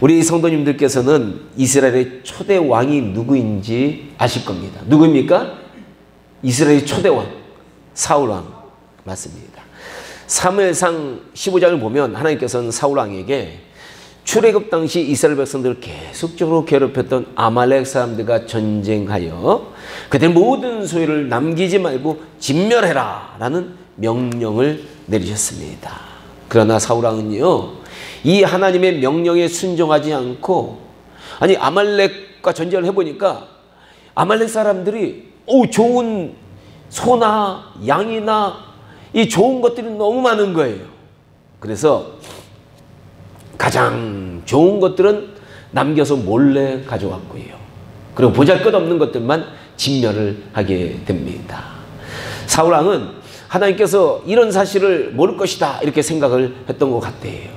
우리 성도님들께서는 이스라엘의 초대 왕이 누구인지 아실 겁니다. 누구입니까? 이스라엘의 초대 왕, 사울 왕 맞습니다. 사무엘상 15장을 보면 하나님께서는 사울 왕에게 출애굽 당시 이스라엘 백성들을 계속적으로 괴롭혔던 아말렉 사람들과 전쟁하여 그들 모든 소유를 남기지 말고 진멸해라 라는 명령을 내리셨습니다. 그러나 사울 왕은요, 이 하나님의 명령에 순종하지 않고, 아니 아말렉과 전쟁을 해보니까 아말렉 사람들이 좋은 소나 양이나 이 좋은 것들이 너무 많은 거예요. 그래서 가장 좋은 것들은 남겨서 몰래 가져왔고요. 그리고 보잘것없는 것들만 진멸을 하게 됩니다. 사울 왕은 하나님께서 이런 사실을 모를 것이다 이렇게 생각을 했던 것 같아요.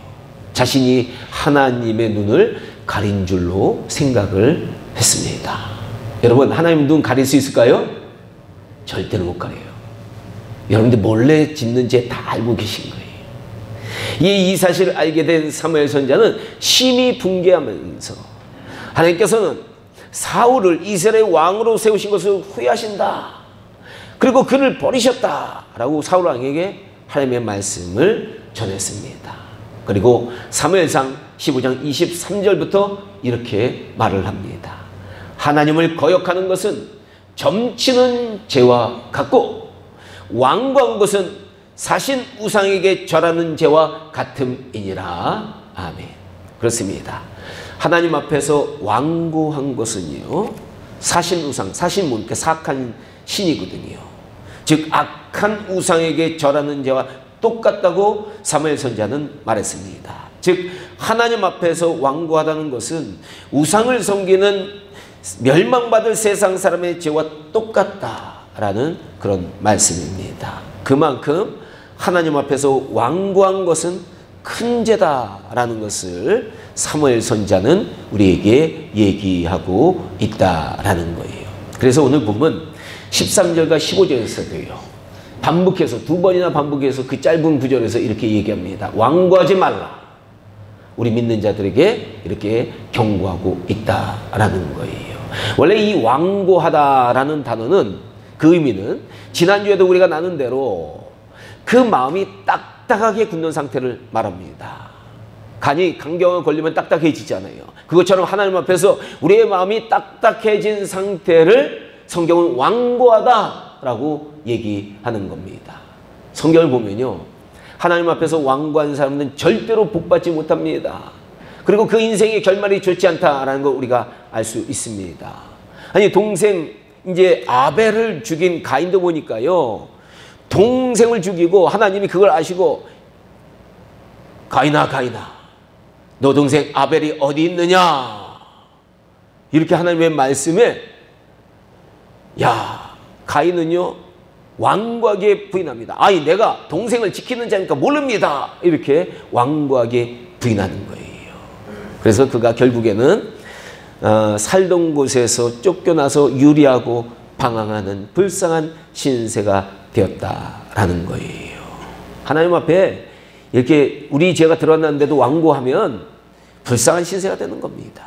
자신이 하나님의 눈을 가린 줄로 생각을 했습니다. 여러분, 하나님 눈 가릴 수 있을까요? 절대로 못 가려요. 여러분들 몰래 짓는 죄 다 알고 계신 거예요. 이 사실을 알게 된 사무엘 선지자는 심히 분개하면서 하나님께서는 사울을 이스라엘 왕으로 세우신 것을 후회하신다. 그리고 그를 버리셨다. 라고 사울 왕에게 하나님의 말씀을 전했습니다. 그리고 사무엘상 15장 23절부터 이렇게 말을 합니다. 하나님을 거역하는 것은 점치는 죄와 같고 완고한 것은 사신 우상에게 절하는 죄와 같음이니라. 아멘. 그렇습니다. 하나님 앞에서 완고한 것은요, 사신 우상, 사신 뭡니까? 사악한 신이거든요. 즉 악한 우상에게 절하는 죄와 똑같다고 사무엘 선지자는 말했습니다. 즉 하나님 앞에서 완고하다는 것은 우상을 섬기는 멸망받을 세상 사람의 죄와 똑같다라는 그런 말씀입니다. 그만큼 하나님 앞에서 완고한 것은 큰 죄다라는 것을 사무엘 선지자는 우리에게 얘기하고 있다라는 거예요. 그래서 오늘 보면 13절과 15절에서도요, 반복해서 두 번이나 반복해서 그 짧은 구절에서 이렇게 얘기합니다. 완고하지 말라. 우리 믿는 자들에게 이렇게 경고하고 있다라는 거예요. 원래 이 완고하다라는 단어는 그 의미는 지난주에도 우리가 나눈 대로 그 마음이 딱딱하게 굳는 상태를 말합니다. 간이 간경화 걸리면 딱딱해지잖아요. 그것처럼 하나님 앞에서 우리의 마음이 딱딱해진 상태를 성경은 완고하다라고 얘기하는 겁니다. 성경을 보면요, 하나님 앞에서 완고한 사람은 절대로 복받지 못합니다. 그리고 그 인생의 결말이 좋지 않다라는 걸 우리가 알 수 있습니다. 아니 동생 이제 아벨을 죽인 가인도 보니까요, 동생을 죽이고 하나님이 그걸 아시고 가인아 너 동생 아벨이 어디 있느냐 이렇게 하나님의 말씀에 가인은요 완고하게 부인합니다. 아니 내가 동생을 지키는 자니까 모릅니다. 이렇게 완고하게 부인하는 거예요. 그래서 그가 결국에는 살던 곳에서 쫓겨나서 유리하고 방황하는 불쌍한 신세가 되었다라는 거예요. 하나님 앞에 이렇게 우리 죄가 드러났는데도 완고하면 불쌍한 신세가 되는 겁니다.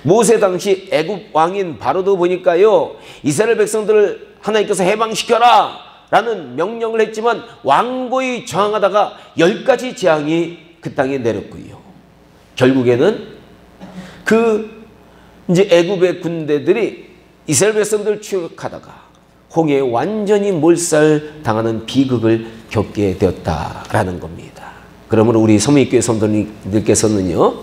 모세 당시 애굽 왕인 바로도 보니까요, 이스라엘 백성들을 하나님께서 해방시켜라 라는 명령을 했지만 완고히 저항하다가 10가지 재앙이 그 땅에 내렸고요. 결국에는 이제 애굽의 군대들이 이스라엘 백성들을 추격하다가 홍해에 완전히 몰살당하는 비극을 겪게 되었다라는 겁니다. 그러므로 우리 서민교회 성도님들께서는요,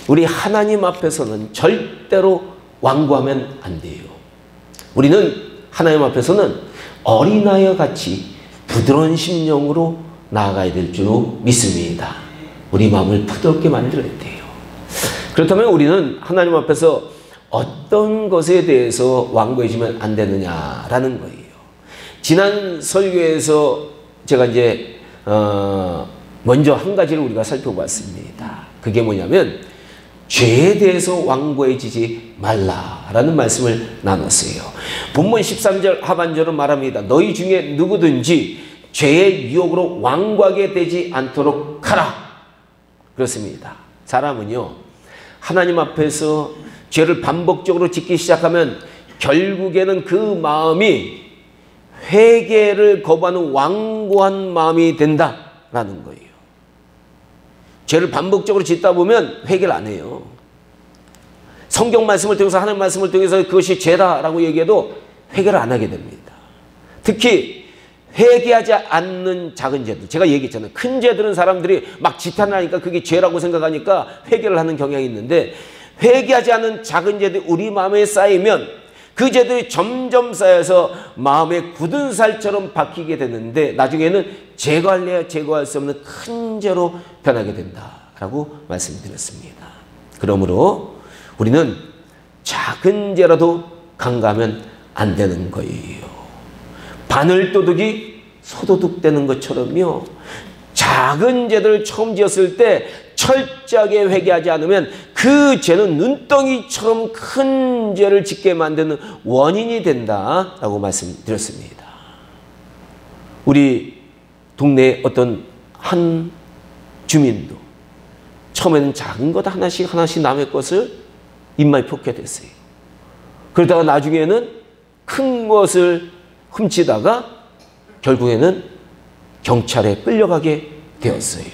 우리 하나님 앞에서는 절대로 완고하면 안 돼요. 우리는 하나님 앞에서는 어린아이와 같이 부드러운 심령으로 나아가야 될 줄로 믿습니다. 우리 마음을 부드럽게 만들어야 돼요. 그렇다면 우리는 하나님 앞에서 어떤 것에 대해서 완고해지면 안 되느냐라는 거예요. 지난 설교에서 제가 이제 먼저 한 가지를 우리가 살펴봤습니다. 그게 뭐냐면 죄에 대해서 완고해지지 말라라는 말씀을 나눴어요. 본문 13절 하반절은 말합니다. 너희 중에 누구든지 죄의 유혹으로 완고하게 되지 않도록 하라. 그렇습니다. 사람은요, 하나님 앞에서 죄를 반복적으로 짓기 시작하면 결국에는 그 마음이 회개를 거부하는 완고한 마음이 된다라는 거예요. 죄를 반복적으로 짓다 보면 회개를 안 해요. 성경 말씀을 통해서, 하나님 말씀을 통해서 그것이 죄다라고 얘기해도 회개를 안 하게 됩니다. 특히 회개하지 않는 작은 죄들, 제가 얘기했잖아요. 큰 죄들은 사람들이 막 지탄하니까 그게 죄라고 생각하니까 회개를 하는 경향이 있는데, 회개하지 않은 작은 죄들이 우리 마음에 쌓이면 그 죄들이 점점 쌓여서 마음에 굳은 살처럼 박히게 되는데 나중에는 제거할래야 제거할 수 없는 큰 죄로 변하게 된다라고 말씀드렸습니다. 그러므로 우리는 작은 죄라도 간과하면 안 되는 거예요. 바늘도둑이 소도둑 되는 것처럼요. 작은 죄들을 처음 지었을 때 철저하게 회개하지 않으면 그 죄는 눈덩이처럼 큰 죄를 짓게 만드는 원인이 된다라고 말씀드렸습니다. 우리 동네에 어떤 한 주민도 처음에는 작은 것 하나씩 남의 것을 입마에 펴게 됐어요. 그러다가 나중에는 큰 것을 훔치다가 결국에는 경찰에 끌려가게 되었어요.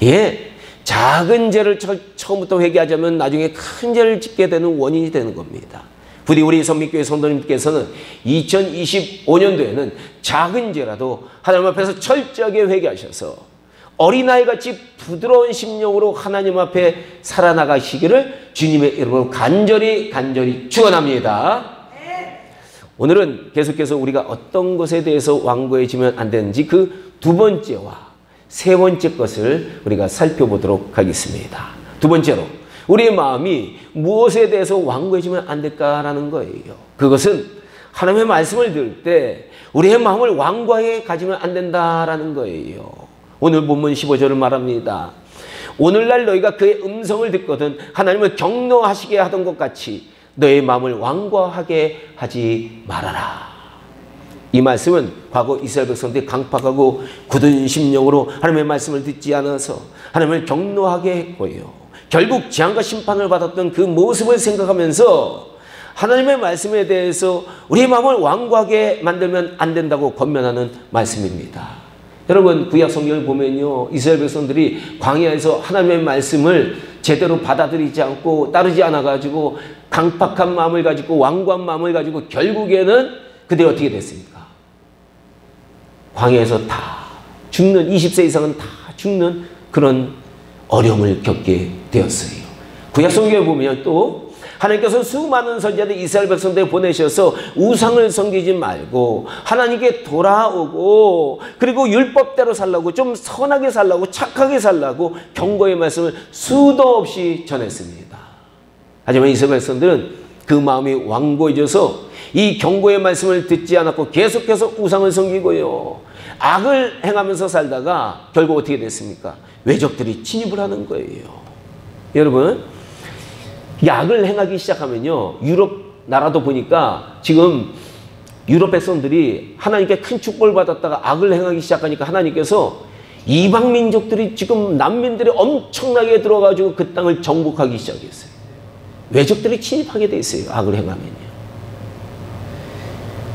예, 작은 죄를 처음부터 회개하자면 나중에 큰 죄를 짓게 되는 원인이 되는 겁니다. 부디 우리 선민교회 성도님께서는 2025년도에는 작은 죄라도 하나님 앞에서 철저하게 회개하셔서 어린아이같이 부드러운 심령으로 하나님 앞에 살아나가시기를 주님의 이름으로 간절히 축원합니다. 오늘은 계속해서 우리가 어떤 것에 대해서 완고해지면 안 되는지 그 두 번째와 세 번째 것을 우리가 살펴보도록 하겠습니다. 두 번째로 우리의 마음이 무엇에 대해서 완고해지면 안 될까라는 거예요. 그것은 하나님의 말씀을 들을 때 우리의 마음을 완고하게 가지면 안 된다라는 거예요. 오늘 본문 15절을 말합니다. 오늘날 너희가 그의 음성을 듣거든 하나님을 경노하시게 하던 것 같이 너의 마음을 완고하게 하지 말아라. 이 말씀은 과거 이스라엘 백성들이 강팍하고 굳은 심령으로 하나님의 말씀을 듣지 않아서 하나님을 경노하게 했고요. 결국 재앙과 심판을 받았던 그 모습을 생각하면서 하나님의 말씀에 대해서 우리의 마음을 완고하게 만들면 안 된다고 권면하는 말씀입니다. 여러분, 구약 성경을 보면요, 이스라엘 백성들이 광야에서 하나님의 말씀을 제대로 받아들이지 않고 따르지 않아가지고 강팍한 마음을 가지고 완고한 마음을 가지고 결국에는 그들이 어떻게 됐습니까? 광야에서 다 죽는, 20세 이상은 다 죽는 그런 어려움을 겪게 되었어요. 구약 성경에 보면 또 하나님께서 수많은 선지자들 이스라엘 백성들을 보내셔서 우상을 섬기지 말고 하나님께 돌아오고 그리고 율법대로 살라고, 좀 선하게 살라고, 착하게 살라고 경고의 말씀을 수도 없이 전했습니다. 하지만 이스라엘 백성들은 그 마음이 완고해져서 이 경고의 말씀을 듣지 않았고 계속해서 우상을 섬기고요, 악을 행하면서 살다가 결국 어떻게 됐습니까? 외적들이 침입을 하는 거예요. 여러분, 악을 행하기 시작하면요, 유럽 나라도 보니까 지금 유럽 백성들이 하나님께 큰 축복을 받았다가 악을 행하기 시작하니까 하나님께서 이방 민족들이 지금 난민들이 엄청나게 들어가지고 그 땅을 정복하기 시작했어요. 외적들이 침입하게 돼 있어요. 악을 행하면요.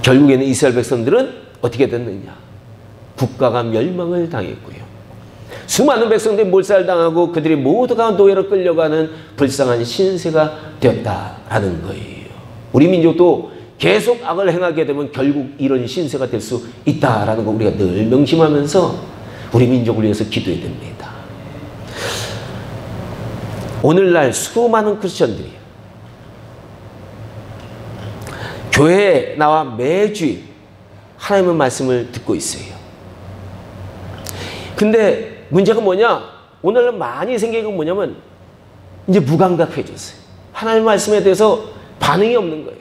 결국에는 이스라엘 백성들은 어떻게 됐느냐? 국가가 멸망을 당했고요. 수많은 백성들이 몰살당하고 그들이 모두가 노예로 끌려가는 불쌍한 신세가 되었다라는 거예요. 우리 민족도 계속 악을 행하게 되면 결국 이런 신세가 될 수 있다라는 거 우리가 늘 명심하면서 우리 민족을 위해서 기도해야 됩니다. 오늘날 수많은 크리스천들이 교회에 나와 매주 하나님의 말씀을 듣고 있어요. 근데 문제가 뭐냐? 오늘 많이 생긴 건 뭐냐면 이제 무감각해졌어요. 하나님의 말씀에 대해서 반응이 없는 거예요.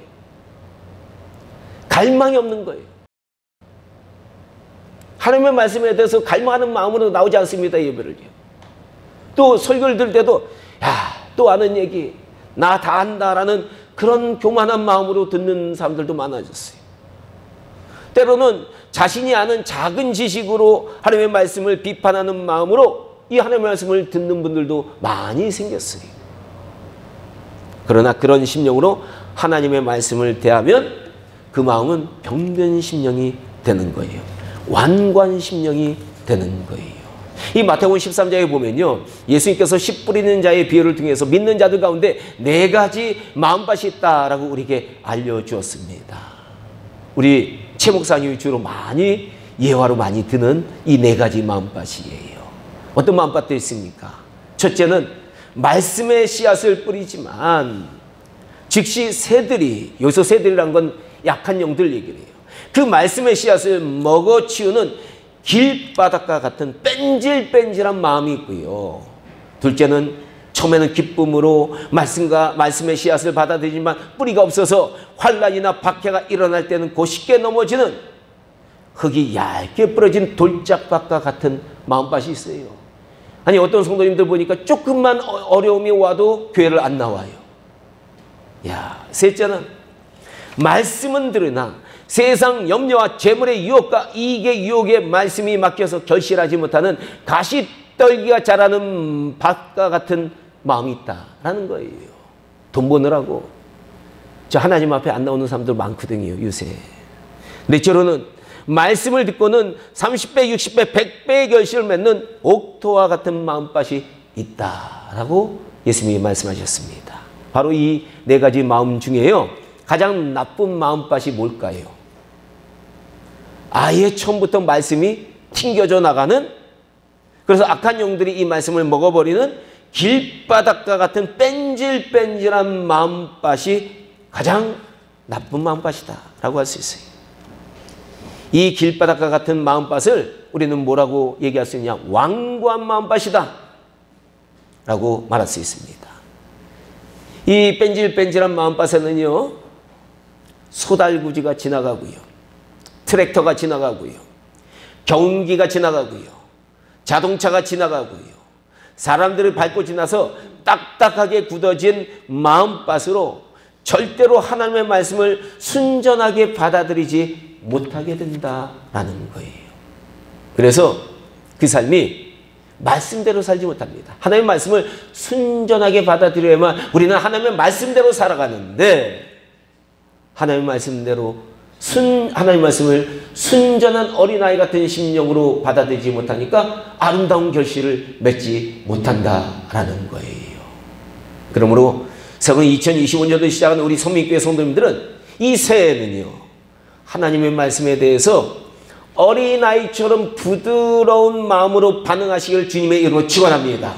갈망이 없는 거예요. 하나님의 말씀에 대해서 갈망하는 마음으로 나오지 않습니다. 예배를요. 또 설교를 들을 때도 또 아는 얘기, 나 다 안다라는 그런 교만한 마음으로 듣는 사람들도 많아졌어요. 때로는 자신이 아는 작은 지식으로 하나님의 말씀을 비판하는 마음으로 이 하나님의 말씀을 듣는 분들도 많이 생겼어요. 그러나 그런 심령으로 하나님의 말씀을 대하면 그 마음은 병든 심령이 되는 거예요. 완고한 심령이 되는 거예요. 이 마태복음 13장에 보면요, 예수님께서 씨 뿌리는 자의 비유를 통해서 믿는 자들 가운데 4가지 마음밭이 있다라고 우리에게 알려주었습니다. 우리 최 목사님이 주로 많이 예화로 많이 드는 이 4가지 마음밭이에요. 어떤 마음밭도 있습니까? 첫째는 말씀의 씨앗을 뿌리지만 즉시 새들이, 여기서 새들이란 건 약한 영들 얘기를 해요. 그 말씀의 씨앗을 먹어치우는 길바닥과 같은 뺀질뺀질한 마음이 있고요. 둘째는 처음에는 기쁨으로 말씀의 씨앗을 받아들이지만 뿌리가 없어서 환난이나 박해가 일어날 때는 쉽게 넘어지는 흙이 얇게 부러진 돌짝밭과 같은 마음밭이 있어요. 아니, 어떤 성도님들 보니까 조금만 어려움이 와도 교회를 안 나와요. 셋째는 말씀은 들으나 세상 염려와 재물의 유혹과 이익의 유혹에 말씀이 맡겨서 결실하지 못하는 가시떨기가 자라는 밭과 같은 마음이 있다라는 거예요. 돈 버느라고 저 하나님 앞에 안 나오는 사람들 많거든요, 요새. 넷째로는 말씀을 듣고는 30배, 60배, 100배의 결실을 맺는 옥토와 같은 마음밭이 있다라고 예수님이 말씀하셨습니다. 바로 이 4가지 마음 중에요, 가장 나쁜 마음밭이 뭘까요? 아예 처음부터 말씀이 튕겨져 나가는, 그래서 악한 영들이 이 말씀을 먹어버리는 길바닥과 같은 뺀질뺀질한 마음밭이 가장 나쁜 마음밭이다 라고 할 수 있어요. 이 길바닥과 같은 마음밭을 우리는 뭐라고 얘기할 수 있냐? 완고한 마음밭이다 라고 말할 수 있습니다. 이 뺀질뺀질한 마음밭에는요, 소달구지가 지나가고요, 트랙터가 지나가고요, 경운기가 지나가고요, 자동차가 지나가고요, 사람들을 밟고 지나서 딱딱하게 굳어진 마음밭으로 절대로 하나님의 말씀을 순전하게 받아들이지 못하게 된다라는 거예요. 그래서 그 삶이 말씀대로 살지 못합니다. 하나님의 말씀을 순전하게 받아들여야만 우리는 하나님의 말씀대로 살아가는데, 하나님의 말씀대로 하나님의 말씀을 순전한 어린아이 같은 심령으로 받아들이지 못하니까 아름다운 결실을 맺지 못한다라는 거예요. 그러므로 새로운 2025년도 시작한 우리 성민교회 성도님들은 이 새해는요, 하나님의 말씀에 대해서 어린아이처럼 부드러운 마음으로 반응하시길 주님의 이름으로 축원합니다.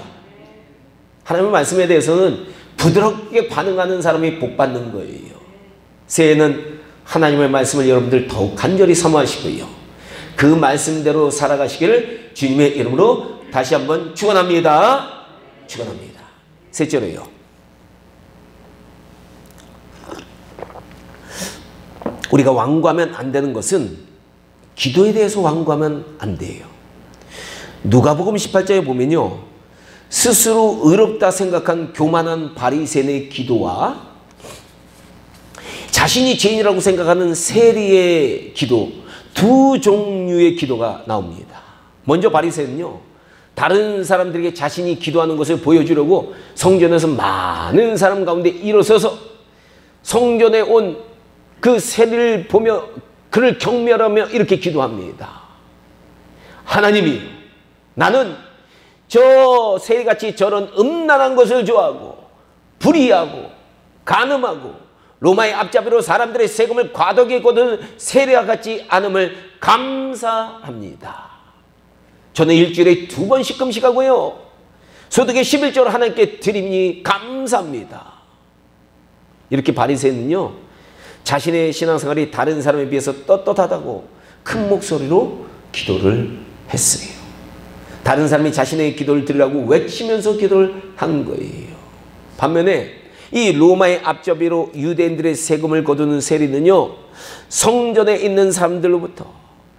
하나님의 말씀에 대해서는 부드럽게 반응하는 사람이 복받는 거예요. 새해는 하나님의 말씀을 여러분들 더욱 간절히 사모하시고요, 그 말씀대로 살아가시기를 주님의 이름으로 다시 한번 축원합니다. 축원합니다. 셋째로요, 우리가 완고하면 안 되는 것은 기도에 대해서 완고하면 안 돼요. 누가복음 18장에 보면요, 스스로 의롭다 생각한 교만한 바리새인의 기도와 자신이 죄인이라고 생각하는 세리의 기도, 두 종류의 기도가 나옵니다. 먼저 바리새인은요, 다른 사람들에게 자신이 기도하는 것을 보여주려고 성전에서 많은 사람 가운데 일어서서 성전에 온 그 세리를 보며 그를 경멸하며 이렇게 기도합니다. 하나님이, 나는 저 세리같이 저런 음란한 것을 좋아하고 불의하고 간음하고 로마의 앞잡이로 사람들의 세금을 과도하게 거두는 세리와 같지 않음을 감사합니다. 저는 일주일에 2번씩 금식하고요, 소득의 11조를 하나님께 드리니 감사합니다. 이렇게 바리새인은요, 자신의 신앙생활이 다른 사람에 비해서 떳떳하다고 큰 목소리로 기도를 했어요. 다른 사람이 자신의 기도를 들으라고 외치면서 기도를 한 거예요. 반면에 이 로마의 앞잡이로 유대인들의 세금을 거두는 세리는요, 성전에 있는 사람들로부터,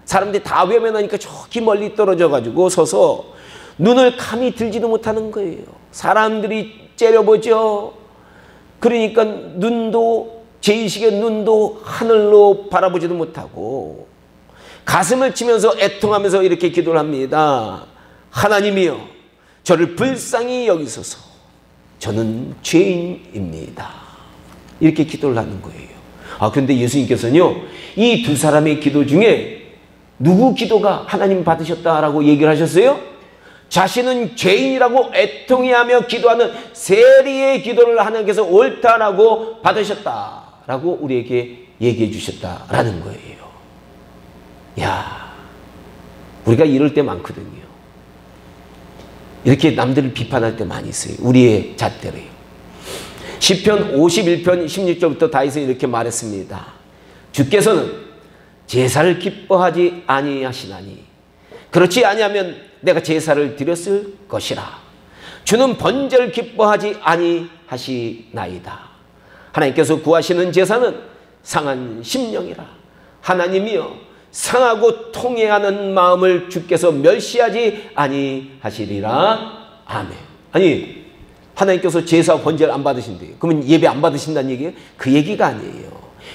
사람들이 다 외면하니까 저기 멀리 떨어져 가지고 서서 눈을 감히 들지도 못하는 거예요. 사람들이 째려보죠. 그러니까 눈도, 제2식의 눈도 하늘로 바라보지도 못하고 가슴을 치면서 애통하면서 이렇게 기도를 합니다. 하나님이여, 저를 불쌍히 여기소서. 저는 죄인입니다. 이렇게 기도를 하는 거예요. 그런데 예수님께서는요, 이 두 사람의 기도 중에 누구 기도가 하나님 받으셨다라고 얘기를 하셨어요? 자신은 죄인이라고 애통해하며 기도하는 세리의 기도를 하나님께서 옳다라고 받으셨다라고 우리에게 얘기해 주셨다라는 거예요. 야, 우리가 이럴 때 많거든요. 이렇게 남들을 비판할 때 많이 있어요. 우리의 잣대로요. 시편 51편 16절부터 다윗은 이렇게 말했습니다. 주께서는 제사를 기뻐하지 아니하시나니 그렇지 아니하면 내가 제사를 드렸을 것이라. 주는 번제를 기뻐하지 아니하시나이다. 하나님께서 구하시는 제사는 상한 심령이라. 하나님이여 상하고 통회하는 마음을 주께서 멸시하지 아니하시리라. 아멘. 아니, 하나님께서 제사 번제를 안 받으신대요. 그러면 예배 안 받으신다는 얘기예요? 그 얘기가 아니에요.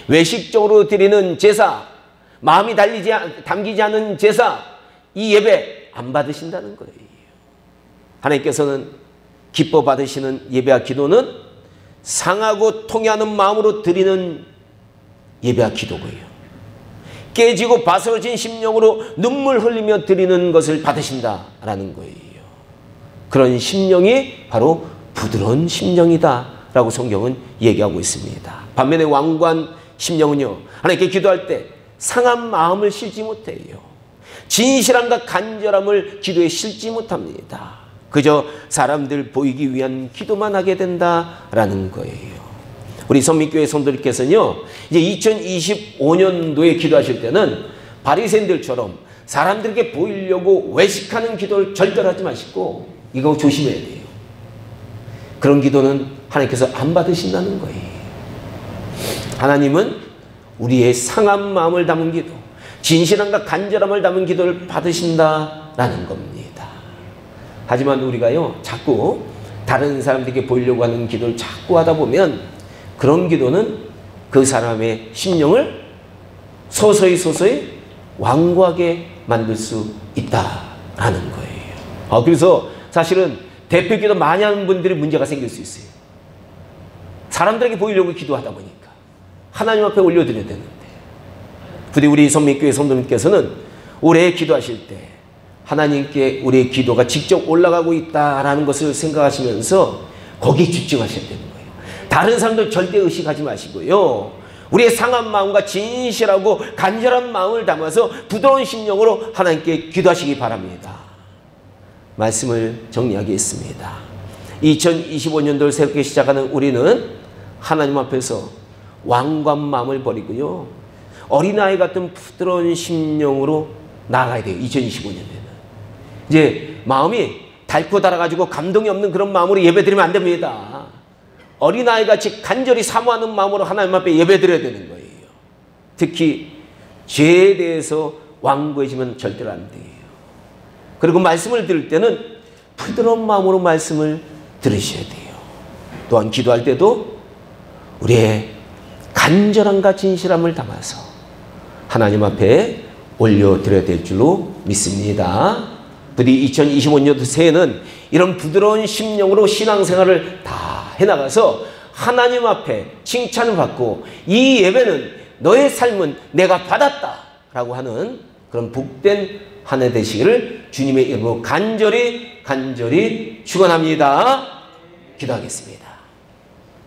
외식적으로 드리는 제사, 마음이 담기지 않은 제사, 이 예배 안 받으신다는 거예요. 하나님께서는 기뻐 받으시는 예배와 기도는 상하고 통회하는 마음으로 드리는 예배와 기도고요. 깨지고 바스러진 심령으로 눈물 흘리며 드리는 것을 받으신다라는 거예요. 그런 심령이 바로 부드러운 심령이다라고 성경은 얘기하고 있습니다. 반면에 완고한 심령은요, 하나님께 기도할 때 상한 마음을 실지 못해요. 진실함과 간절함을 기도에 실지 못합니다. 그저 사람들 보이기 위한 기도만 하게 된다라는 거예요. 우리 선민교회 성도님께서는요, 이제 2025년도에 기도하실 때는 바리새인들처럼 사람들에게 보이려고 외식하는 기도를 절대로 하지 마시고 이거 조심해야 돼요. 그런 기도는 하나님께서 안 받으신다는 거예요. 하나님은 우리의 상한 마음을 담은 기도, 진실함과 간절함을 담은 기도를 받으신다라는 겁니다. 하지만 우리가요, 자꾸 다른 사람들에게 보이려고 하는 기도를 자꾸 하다 보면 그런 기도는 그 사람의 심령을 서서히 완고하게 만들 수 있다라는 거예요. 그래서 사실은 대표 기도 많이 하는 분들이 문제가 생길 수 있어요. 사람들에게 보이려고 기도하다 보니까 하나님 앞에 올려드려야 되는데, 부디 우리 선민교회 성도님께서는 올해 기도하실 때 하나님께 우리의 기도가 직접 올라가고 있다라는 것을 생각하시면서 거기에 집중하셔야 되는 거예요. 다른 사람들 절대 의식하지 마시고요, 우리의 상한 마음과 진실하고 간절한 마음을 담아서 부드러운 심령으로 하나님께 기도하시기 바랍니다. 말씀을 정리하겠습니다. 2025년도를 새롭게 시작하는 우리는 하나님 앞에서 완고한 마음을 버리고요, 어린아이 같은 부드러운 심령으로 나아가야 돼요. 2025년에는 이제 마음이 닳고 달아가지고 감동이 없는 그런 마음으로 예배드리면 안 됩니다. 어린아이같이 간절히 사모하는 마음으로 하나님 앞에 예배드려야 되는 거예요. 특히 죄에 대해서 완고해지면 절대로 안 돼요. 그리고 말씀을 들을 때는 부드러운 마음으로 말씀을 들으셔야 돼요. 또한 기도할 때도 우리의 간절함과 진실함을 담아서 하나님 앞에 올려드려야 될 줄로 믿습니다. 부디 2025년도 새해는 이런 부드러운 심령으로 신앙생활을 다 해나가서 하나님 앞에 칭찬을 받고 이 예배는 너의 삶은 내가 받았다 라고 하는 그런 복된 한 해 되시기를 주님의 이름으로 간절히 축원합니다. 기도하겠습니다.